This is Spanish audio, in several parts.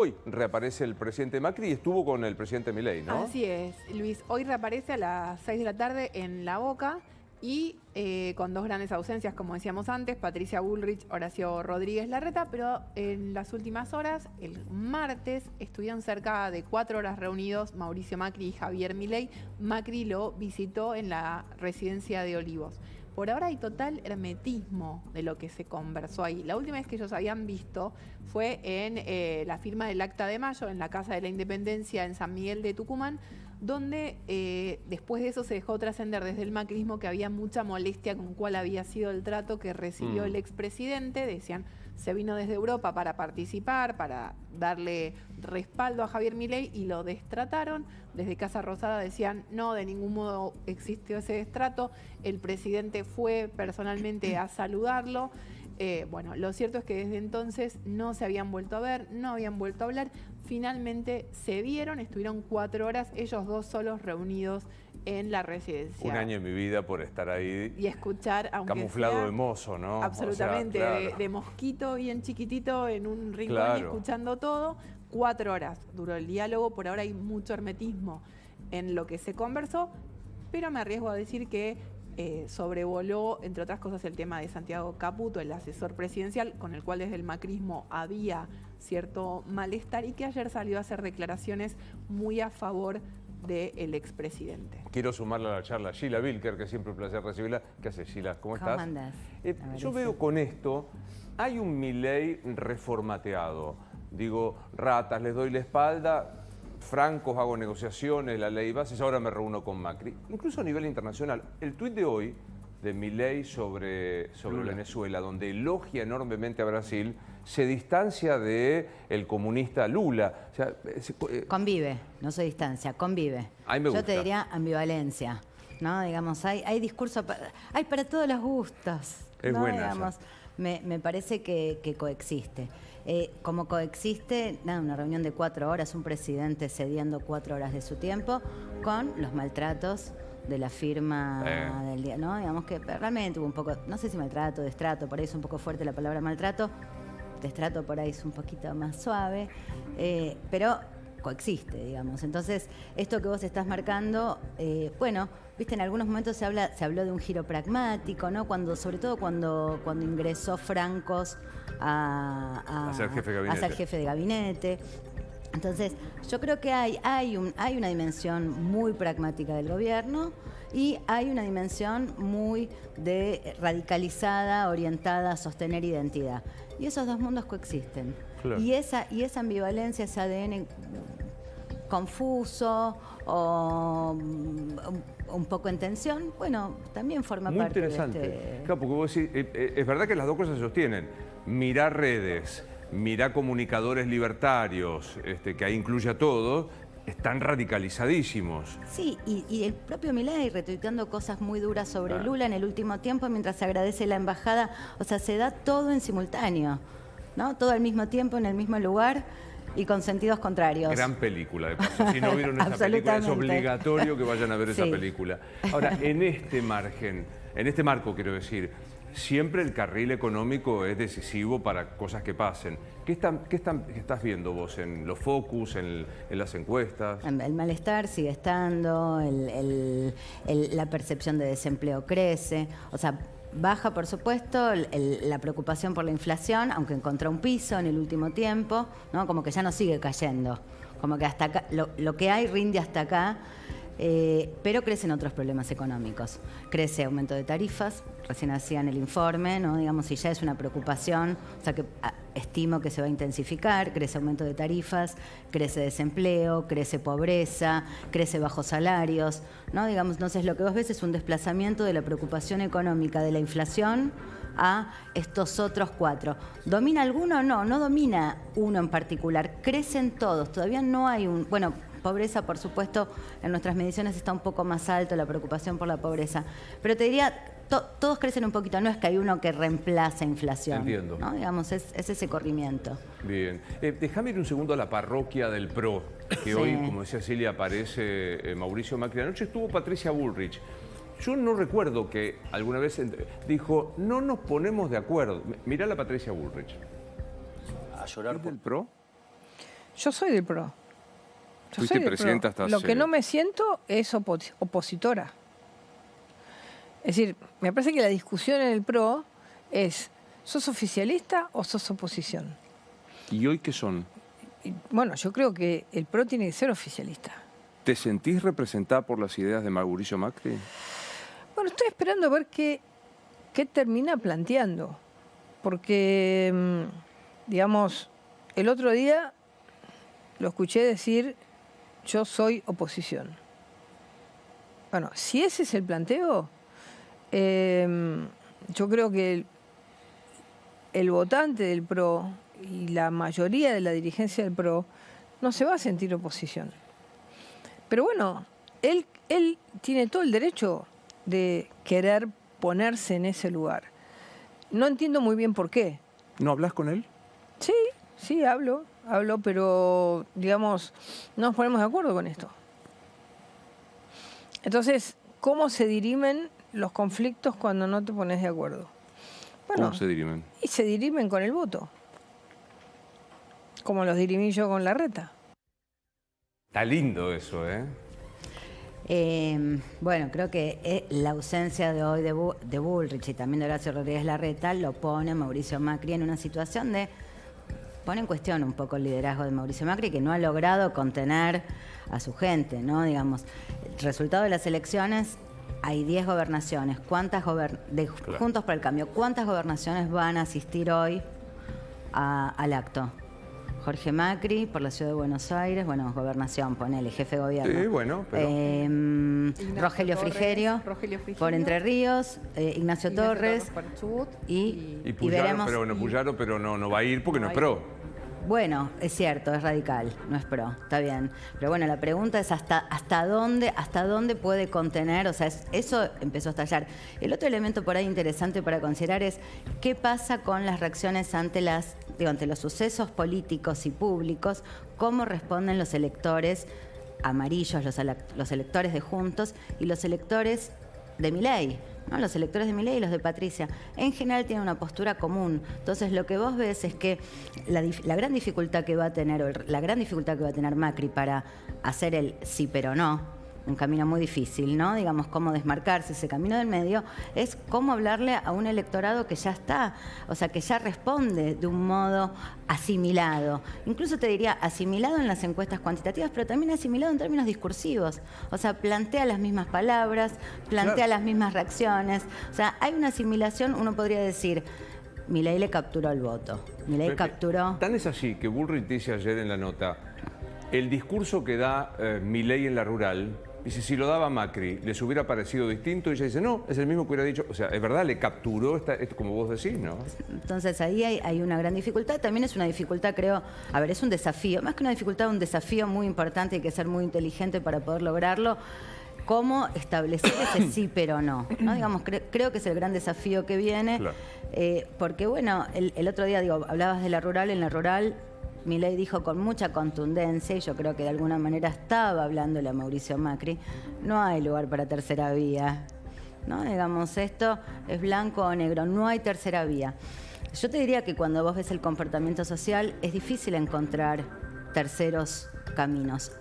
Hoy reaparece el presidente Macri y estuvo con el presidente Milei, ¿no? Así es, Luis. Hoy reaparece a las 6 de la tarde en La Boca y con dos grandes ausencias, como decíamos antes, Patricia Bullrich, Horacio Rodríguez Larreta, pero en las últimas horas, el martes, estuvieron cerca de 4 horas reunidos Mauricio Macri y Javier Milei. Macri lo visitó en la residencia de Olivos. Por ahora hay total hermetismo de lo que se conversó ahí. La última vez que ellos habían visto fue en la firma del Acta de Mayo en la Casa de la Independencia en San Miguel de Tucumán, donde después de eso se dejó trascender desde el macrismo que había mucha molestia con cuál había sido el trato que recibió el expresidente. Decían, se vino desde Europa para participar, para darle respaldo a Javier Milei y lo destrataron. Desde Casa Rosada decían, no, de ningún modo existió ese destrato. El presidente fue personalmente a saludarlo. Bueno, lo cierto es que desde entonces no se habían vuelto a ver, no habían vuelto a hablar. Finalmente se vieron, estuvieron 4 horas, ellos dos solos reunidos en la residencia. Un año en mi vida por estar ahí. Y escuchar, aunque camuflado sea, de mozo, ¿no? Absolutamente, O sea, claro. de mosquito bien chiquitito en un rincón, Claro. escuchando todo. 4 horas duró el diálogo, por ahora hay mucho hermetismo en lo que se conversó, pero me arriesgo a decir que sobrevoló, entre otras cosas, el tema de Santiago Caputo, el asesor presidencial, con el cual desde el macrismo había cierto malestar y que ayer salió a hacer declaraciones muy a favor del expresidente. Quiero sumarle a la charla a Sheila Bilker, que siempre un placer recibirla. ¿Qué haces, Sheila? ¿Cómo estás? ¿Cómo andás? Yo veo con esto, hay un Milei reformateado. Digo, ratas, les doy la espalda, francos, hago negociaciones, la ley bases, ahora me reúno con Macri. Incluso a nivel internacional, el tuit de hoy de Milei sobre Venezuela, donde elogia enormemente a Brasil, se distancia del comunista Lula. O sea, Convive, no se distancia, convive. A mí me gusta. Yo te diría ambivalencia, ¿no? Digamos, hay discurso, hay para todos los gustos. Es ¿no? buena Digamos, me parece que coexiste. Como coexiste, nada, una reunión de 4 horas, un presidente cediendo 4 horas de su tiempo con los maltratos de la firma del día, ¿no? Digamos que realmente hubo un poco, no sé si maltrato, destrato, por ahí es un poco fuerte la palabra maltrato, destrato por ahí es un poquito más suave, pero coexiste, digamos. Entonces, esto que vos estás marcando, bueno, viste, en algunos momentos se habló de un giro pragmático, ¿no? Sobre todo cuando ingresó Francos a ser jefe de gabinete. a ser jefe de gabinete. Entonces, yo creo que hay una dimensión muy pragmática del gobierno y hay una dimensión muy radicalizada, orientada a sostener identidad. Y esos dos mundos coexisten. Claro. Y esa ambivalencia, ese ADN confuso o un poco en tensión, bueno, también forma muy parte interesante. de este... Claro, porque vos decís, es verdad que las dos cosas se sostienen. Mirá redes, mirá comunicadores libertarios, que ahí incluye a todos, están radicalizadísimos. Sí, y el propio Milei retuiteando cosas muy duras sobre Lula en el último tiempo mientras se agradece la embajada. O sea, se da todo en simultáneo, ¿no? Todo al mismo tiempo, en el mismo lugar y con sentidos contrarios. Gran película, de paso. Si no vieron esa película, es obligatorio que vayan a ver esa película. Ahora, en este marco, quiero decir, siempre el carril económico es decisivo para cosas que pasen. ¿Qué estás viendo vos en los focus, en las encuestas? El malestar sigue estando, la percepción de desempleo crece, o sea, baja, por supuesto, la preocupación por la inflación, aunque encontró un piso en el último tiempo, ¿no? Como que ya no sigue cayendo, como que hasta acá, lo que hay rinde hasta acá. Pero crecen otros problemas económicos. Crece aumento de tarifas, recién hacían el informe, ¿no? Digamos, si ya es una preocupación, o sea que estimo que se va a intensificar, crece aumento de tarifas, crece desempleo, crece pobreza, crece bajos salarios, ¿no? Digamos, entonces lo que vos ves es un desplazamiento de la preocupación económica de la inflación a estos otros 4. ¿Domina alguno? No domina uno en particular, crecen todos, todavía no hay bueno, pobreza, por supuesto, en nuestras mediciones está un poco más alto la preocupación por la pobreza. Pero te diría, todos crecen un poquito, no es que hay uno que reemplaza inflación. Entiendo. ¿no? Digamos, es ese corrimiento. Bien. Déjame ir un segundo a la parroquia del PRO, que hoy, como decía Celia, aparece Mauricio Macri. Anoche estuvo Patricia Bullrich. Yo no recuerdo que alguna vez dijo, no nos ponemos de acuerdo. Mirá la Patricia Bullrich. A llorar ¿Es del PRO? Yo soy del PRO. Fuiste presidenta hasta Lo hace... que no me siento es opositora. Es decir, me parece que la discusión en el PRO es, ¿sos oficialista o sos oposición? ¿Y hoy qué son? Y, bueno, yo creo que el PRO tiene que ser oficialista. ¿Te sentís representada por las ideas de Mauricio Macri? Bueno, estoy esperando a ver qué termina planteando. Porque, digamos, el otro día lo escuché decir, yo soy oposición. Bueno, si ese es el planteo, yo creo que el votante del PRO y la mayoría de la dirigencia del PRO no se va a sentir oposición. Pero bueno, él tiene todo el derecho de querer ponerse en ese lugar. No entiendo muy bien por qué. ¿No hablas con él? Sí, hablo, pero, digamos, no nos ponemos de acuerdo con esto. Entonces, ¿cómo se dirimen los conflictos cuando no te pones de acuerdo? Bueno, ¿cómo se dirimen? Y se dirimen con el voto, como los dirimí yo con Larreta. Está lindo eso, ¿eh? Bueno, creo que la ausencia de hoy de Bullrich y también de Horacio Rodríguez Larreta lo pone a Mauricio Macri en una situación de... pone en cuestión un poco el liderazgo de Mauricio Macri, que no ha logrado contener a su gente, ¿no? Digamos, el resultado de las elecciones, hay 10 gobernaciones. Juntos por el Cambio, ¿cuántas gobernaciones van a asistir hoy al acto? Jorge Macri, por la Ciudad de Buenos Aires, bueno, gobernación, ponele, jefe de gobierno. Sí, bueno, pero... Rogelio Frigerio, por Entre Ríos, Ignacio Torres por Chubut, y Puyaro, veremos... pero bueno, Puyaro, pero no va a ir porque no es PRO. Bueno, es cierto, es radical, no es PRO, está bien. Pero bueno, la pregunta es hasta dónde puede contener, o sea, eso empezó a estallar. El otro elemento por ahí interesante para considerar es qué pasa con las reacciones ante los sucesos políticos y públicos, cómo responden los electores amarillos, los electores de Juntos y los electores de Milei, ¿no? Los electores de Milei y los de Patricia, en general tienen una postura común. Entonces lo que vos ves es que la gran dificultad que va a tener, la gran dificultad que va a tener Macri para hacer el sí pero no, un camino muy difícil, ¿no? Digamos, cómo desmarcarse ese camino del medio, es cómo hablarle a un electorado que ya está, o sea, que ya responde de un modo asimilado. Incluso te diría asimilado en las encuestas cuantitativas, pero también asimilado en términos discursivos. O sea, plantea las mismas palabras, plantea las mismas reacciones. O sea, hay una asimilación, uno podría decir, Milei le capturó el voto. Milei capturó... Tan es así que Bullrich dice ayer en la nota, el discurso que da Milei en la rural... Dice, si lo daba Macri, ¿les hubiera parecido distinto? Y ella dice, no, es el mismo que hubiera dicho. O sea, es verdad, le capturó, esto como vos decís, ¿no? Entonces ahí hay una gran dificultad. También es una dificultad, creo, a ver, es un desafío. Más que una dificultad, un desafío muy importante. Hay que ser muy inteligente para poder lograrlo. ¿Cómo establecer ese sí pero no? ¿No? Digamos, creo que es el gran desafío que viene. Claro. Porque, bueno, el otro día, hablabas de la rural. En la rural... Milei dijo con mucha contundencia, y yo creo que de alguna manera estaba hablándole a Mauricio Macri, no hay lugar para tercera vía, ¿no? Digamos, esto es blanco o negro, no hay tercera vía. Yo te diría que cuando vos ves el comportamiento social es difícil encontrar terceros caminos.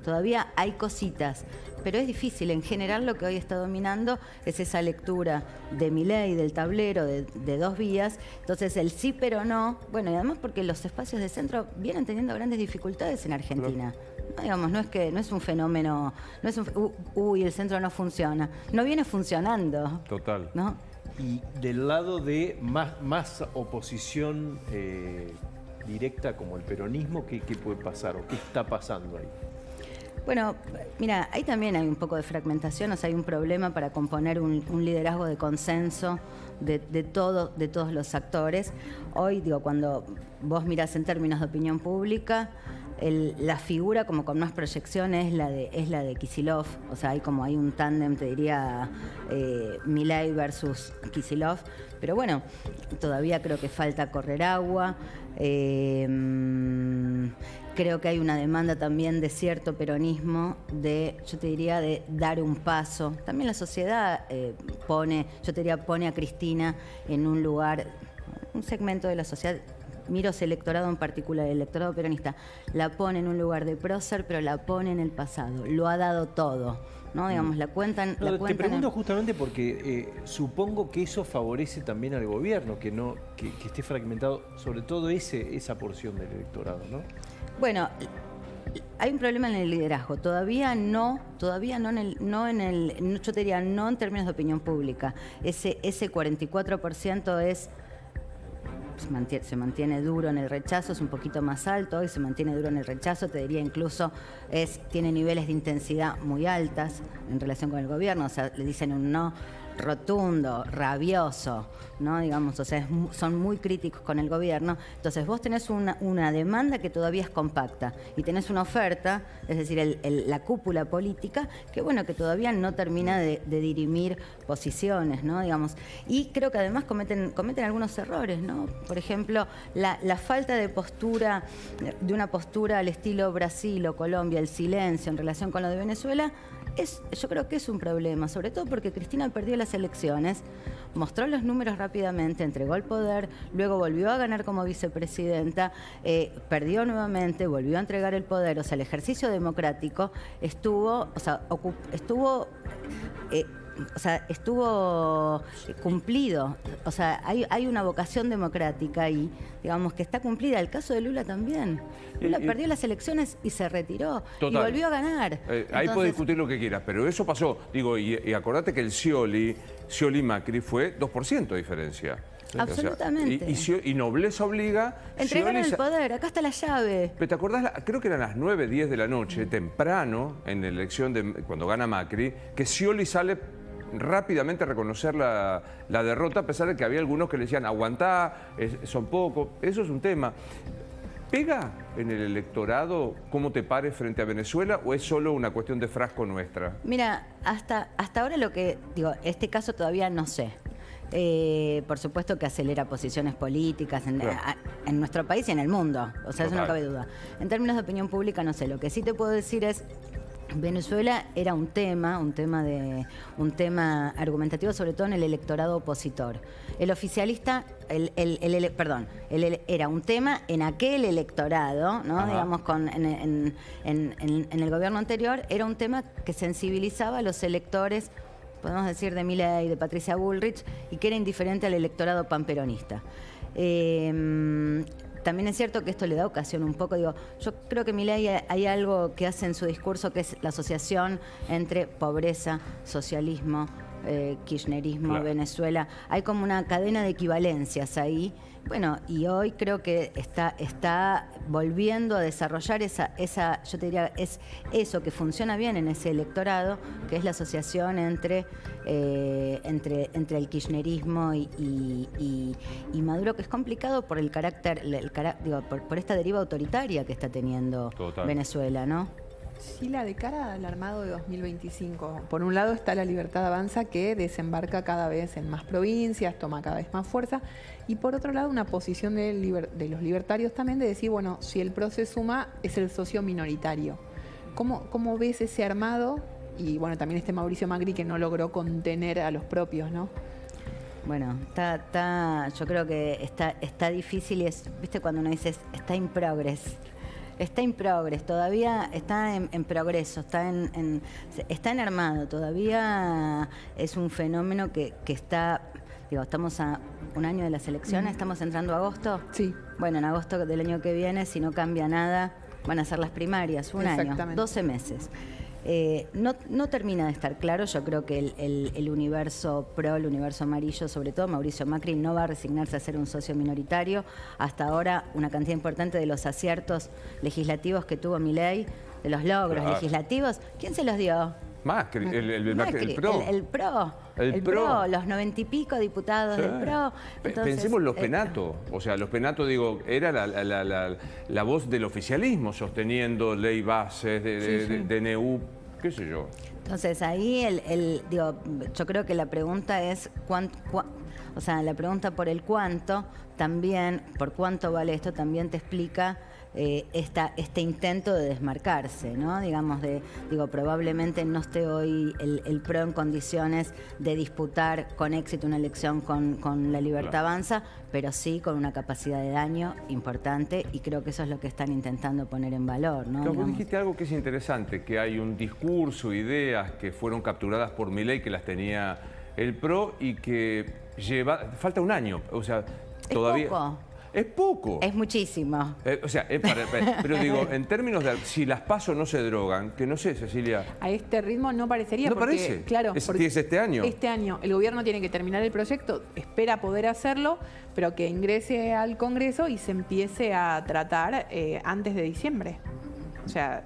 Todavía hay cositas, pero es difícil. En general lo que hoy está dominando es esa lectura de Milei, del tablero, de dos vías. Entonces el sí pero no, bueno, y además porque los espacios de centro vienen teniendo grandes dificultades en Argentina. No, digamos, no es un fenómeno, no es el centro no funciona. No viene funcionando. Total. ¿No? Y del lado de más oposición directa como el peronismo, ¿qué puede pasar o qué está pasando ahí? Bueno, mira, ahí también hay un poco de fragmentación, o sea, hay un problema para componer un liderazgo de consenso de todos los actores. Hoy, cuando vos mirás en términos de opinión pública, la figura como con más proyección es la de Kicillof, o sea, hay un tándem, te diría, Milei versus Kicillof, pero bueno, todavía creo que falta correr agua. Creo que hay una demanda también de cierto peronismo, yo te diría, de dar un paso. También la sociedad pone a Cristina en un lugar, un segmento de la sociedad miro ese electorado en particular, el electorado peronista, la pone en un lugar de prócer, pero la pone en el pasado, lo ha dado todo, ¿no? Digamos, la cuentan... No, la te cuentan pregunto justamente porque supongo que eso favorece también al gobierno, que esté fragmentado, sobre todo esa porción del electorado, ¿no? Bueno, hay un problema en el liderazgo. Todavía no yo te diría, no en términos de opinión pública. Ese 44% se mantiene duro en el rechazo, es un poquito más alto y se mantiene duro en el rechazo, te diría incluso tiene niveles de intensidad muy altas en relación con el gobierno, o sea, le dicen un no rotundo, rabioso, ¿no? Digamos, o sea, son muy críticos con el gobierno. Entonces vos tenés una demanda que todavía es compacta y tenés una oferta, es decir, la cúpula política, que bueno, que todavía no termina de dirimir posiciones, ¿no? Digamos, y creo que además cometen algunos errores, ¿no? Por ejemplo, la falta de postura, de una postura al estilo Brasil o Colombia, el silencio en relación con lo de Venezuela, yo creo que es un problema, sobre todo porque Cristina perdió las elecciones, mostró los números rápidamente, entregó el poder, luego volvió a ganar como vicepresidenta, perdió nuevamente, volvió a entregar el poder, o sea, el ejercicio democrático estuvo cumplido, o sea, hay una vocación democrática ahí, digamos, que está cumplida. El caso de Lula también. Lula perdió las elecciones y se retiró. Total. Y volvió a ganar. Ahí podés discutir lo que quieras, pero eso pasó. Digo, y acordate que el Scioli-Macri fue 2% de diferencia. Absolutamente. O sea, y nobleza obliga... Entregaron el poder, acá está la llave. Pero ¿te acordás? Creo que eran las 9, 10 de la noche, temprano, en la elección cuando gana Macri, que Scioli sale rápidamente a reconocer la derrota, a pesar de que había algunos que le decían, aguantá, son pocos. Eso es un tema. ¿Pega en el electorado cómo te pares frente a Venezuela o es solo una cuestión de frasco nuestra? Mira, hasta ahora este caso todavía no sé. Por supuesto que acelera posiciones políticas en nuestro país y en el mundo. O sea, eso no cabe duda. En términos de opinión pública, no sé. Lo que sí te puedo decir es... Venezuela era un tema argumentativo, sobre todo en el electorado opositor. El oficialista, era un tema en aquel electorado, ¿no? Digamos, en el gobierno anterior, era un tema que sensibilizaba a los electores, podemos decir, de Milei, de Patricia Bullrich, y que era indiferente al electorado panperonista. También es cierto que esto le da ocasión un poco, yo creo que Milei hay algo que hace en su discurso que es la asociación entre pobreza, socialismo, kirchnerismo, claro. Venezuela. Hay como una cadena de equivalencias ahí. Bueno, y hoy creo que está volviendo a desarrollar yo te diría, es eso que funciona bien en ese electorado, que es la asociación entre el kirchnerismo y Maduro, que es complicado por el carácter, por esta deriva autoritaria que está teniendo Venezuela, ¿no? Sheila, de cara al armado de 2025, por un lado está la Libertad Avanza, que desembarca cada vez en más provincias, toma cada vez más fuerza, y por otro lado una posición de los libertarios también de decir, bueno, si el PRO se suma, es el socio minoritario. ¿Cómo ves ese armado? Y bueno, también Mauricio Macri, que no logró contener a los propios, ¿no? Bueno, yo creo que está difícil, y viste cuando uno dice, está in progress. Está en progreso, todavía está en progreso, está en armado, todavía es un fenómeno que está, estamos a un año de las elecciones, estamos entrando a agosto. Sí. Bueno, en agosto del año que viene, si no cambia nada, van a ser las primarias, un año, 12 meses. No termina de estar claro. Yo creo que el universo PRO, el universo amarillo, sobre todo Mauricio Macri, no va a resignarse a ser un socio minoritario. Hasta ahora, una cantidad importante de los aciertos legislativos que tuvo Milei, de los logros legislativos, ¿quién se los dio? Macri, Macri, el PRO. El PRO, los 90 y pico diputados del PRO. Entonces, pensemos los penatos. O sea, los penatos, era la voz del oficialismo sosteniendo ley bases, DNU, qué sé yo. Entonces, ahí yo creo que la pregunta es la pregunta por el cuánto, también, por cuánto vale esto, también te explica este intento de desmarcarse, ¿no? Digamos, probablemente no esté hoy el PRO en condiciones de disputar con éxito una elección con La Libertad Avanza, pero sí con una capacidad de daño importante, y creo que eso es lo que están intentando poner en valor, ¿no? Pero vos dijiste algo que es interesante, que hay un discurso, ideas que fueron capturadas por Milei, que las tenía el PRO y que falta un año, o sea, todavía... Es poco. Es poco. Es muchísimo. Pero digo, en términos de si las PASO no se drogan, que no sé, Cecilia. A este ritmo no parecería. No porque, parece. Claro. Es este año. Este año. El gobierno tiene que terminar el proyecto, espera poder hacerlo, pero que ingrese al Congreso y se empiece a tratar antes de diciembre. O sea,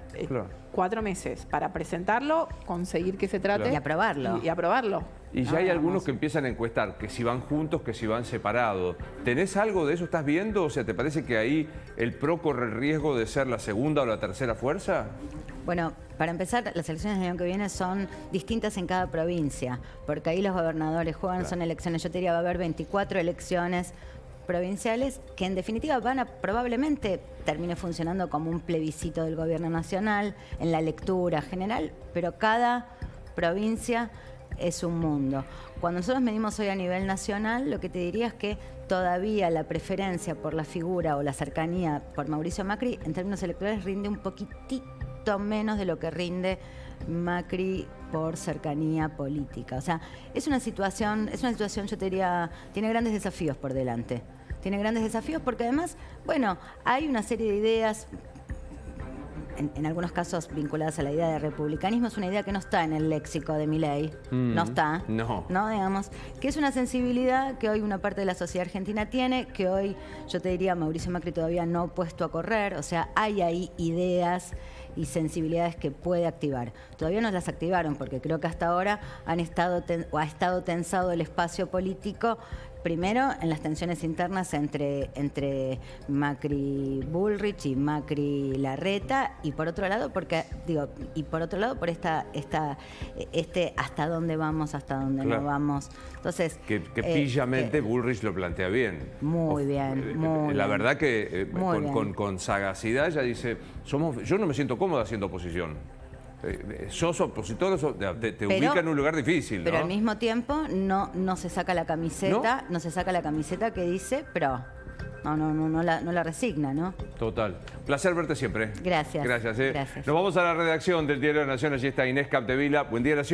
4 meses para presentarlo, conseguir que se trate. Y aprobarlo. Y aprobarlo. Y ya hay algunos que empiezan a encuestar, que si van juntos, que si van separados. ¿Tenés algo de eso? ¿Estás viendo? O sea, ¿te parece que ahí el PRO corre el riesgo de ser la segunda o la tercera fuerza? Bueno, para empezar, las elecciones del año que viene son distintas en cada provincia, porque ahí los gobernadores juegan, son elecciones. Yo te diría, va a haber 24 elecciones provinciales que en definitiva probablemente termine funcionando como un plebiscito del gobierno nacional en la lectura general, pero cada provincia es un mundo. Cuando nosotros medimos hoy a nivel nacional, lo que te diría es que todavía la preferencia por la figura o la cercanía por Mauricio Macri en términos electorales rinde un poquitito menos de lo que rinde Macri por cercanía política. O sea, es una situación, yo te diría, tiene grandes desafíos por delante. Tiene grandes desafíos porque además, bueno, hay una serie de ideas, en algunos casos vinculadas a la idea de republicanismo. Es una idea que no está en el léxico de Milei, no está, no, digamos, que es una sensibilidad que hoy una parte de la sociedad argentina tiene, que hoy, yo te diría, Mauricio Macri todavía no ha puesto a correr. O sea, hay ahí ideas y sensibilidades que puede activar. Todavía no las activaron porque creo que hasta ahora ha estado tensado el espacio político. Primero, en las tensiones internas entre Macri Bullrich y Macri Larreta, y por otro lado, por hasta dónde vamos, hasta dónde no vamos. Entonces, que pillamente Bullrich lo plantea bien. Muy bien, muy La bien. verdad que con sagacidad ya dice, yo no me siento cómodo haciendo oposición. Sos opositor, te ubica en un lugar difícil, ¿no? Pero al mismo tiempo no se saca la camiseta, no se saca la camiseta que dice PRO. No la resigna, ¿no? Total. Placer verte siempre. Gracias. Gracias. Gracias. Nos vamos a la redacción del Diario de la Nación. Allí está Inés Capdevila. Buen día, Nación.